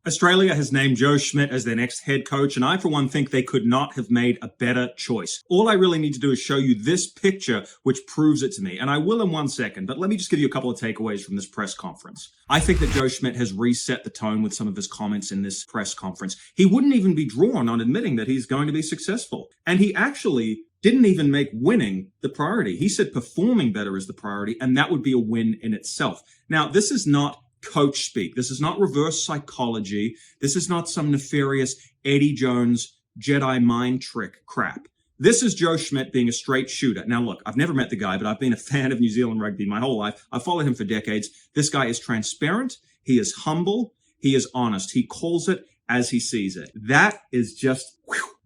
Australia has named Joe Schmidt as their next head coach, and I, for one, think they could not have made a better choice. All I really need to do is show you this picture, which proves it to me, and I will in 1 second, but let me just give you a couple of takeaways from this press conference. I think that Joe Schmidt has reset the tone with some of his comments in this press conference. He wouldn't even be drawn on admitting that he's going to be successful, and he actually didn't even make winning the priority. He said performing better is the priority, and that would be a win in itself. Now, this is not coach speak. This is not reverse psychology. This is not some nefarious Eddie Jones Jedi mind trick crap. This is Joe Schmidt being a straight shooter. Now, look, I've never met the guy, but I've been a fan of New Zealand rugby my whole life. I've followed him for decades. This guy is transparent. He is humble. He is honest. He calls it as he sees it. That is just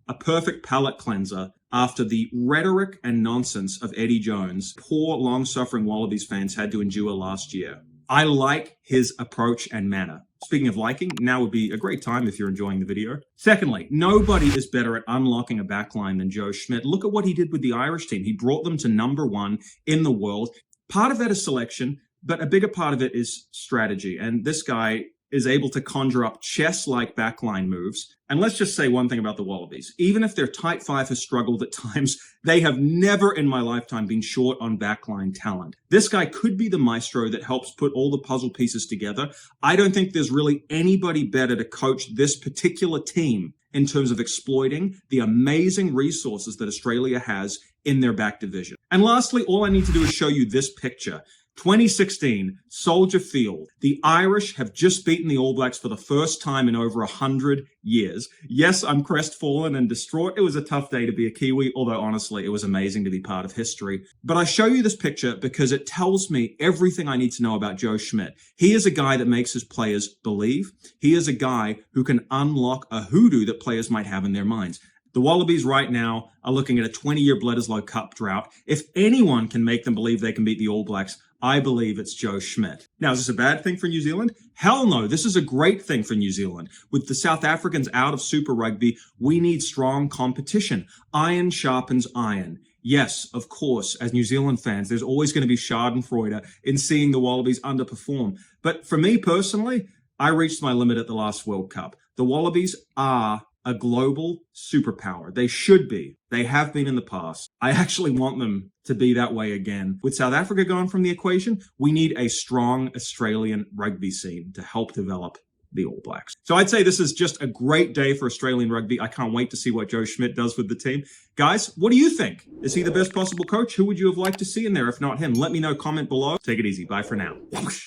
a perfect palate cleanser after the rhetoric and nonsense of Eddie Jones poor, long-suffering Wallabies fans had to endure last year. I like his approach and manner. Speaking of liking, now would be a great time if you're enjoying the video. Secondly, nobody is better at unlocking a backline than Joe Schmidt. Look at what he did with the Irish team. He brought them to #1 in the world. Part of that is selection, but a bigger part of it is strategy. And this guy is able to conjure up chess-like backline moves. And let's just say one thing about the Wallabies. Even if their tight five has struggled at times, they have never in my lifetime been short on backline talent. This guy could be the maestro that helps put all the puzzle pieces together. I don't think there's really anybody better to coach this particular team in terms of exploiting the amazing resources that Australia has in their back division. And lastly, all I need to do is show you this picture. 2016, Soldier Field. The Irish have just beaten the All Blacks for the first time in over 100 years. Yes, I'm crestfallen and distraught. It was a tough day to be a Kiwi, although honestly, it was amazing to be part of history. But I show you this picture because it tells me everything I need to know about Joe Schmidt. He is a guy that makes his players believe. He is a guy who can unlock a hoodoo that players might have in their minds. The Wallabies right now are looking at a 20-year Bledisloe Cup drought. If anyone can make them believe they can beat the All Blacks, I believe it's Joe Schmidt. Now, is this a bad thing for New Zealand? Hell no, this is a great thing for New Zealand. With the South Africans out of Super Rugby, we need strong competition. Iron sharpens iron. Yes, of course, as New Zealand fans, there's always going to be schadenfreude in seeing the Wallabies underperform. But for me personally, I reached my limit at the last World Cup. The Wallabies are a global superpower. They should be. They have been in the past. I actually want them to be that way again. With South Africa gone from the equation, we need a strong Australian rugby scene to help develop the All Blacks. So I'd say this is just a great day for Australian rugby. I can't wait to see what Joe Schmidt does with the team. Guys, what do you think? Is he the best possible coach? Who would you have liked to see in there if not him? Let me know, comment below. Take it easy. Bye for now.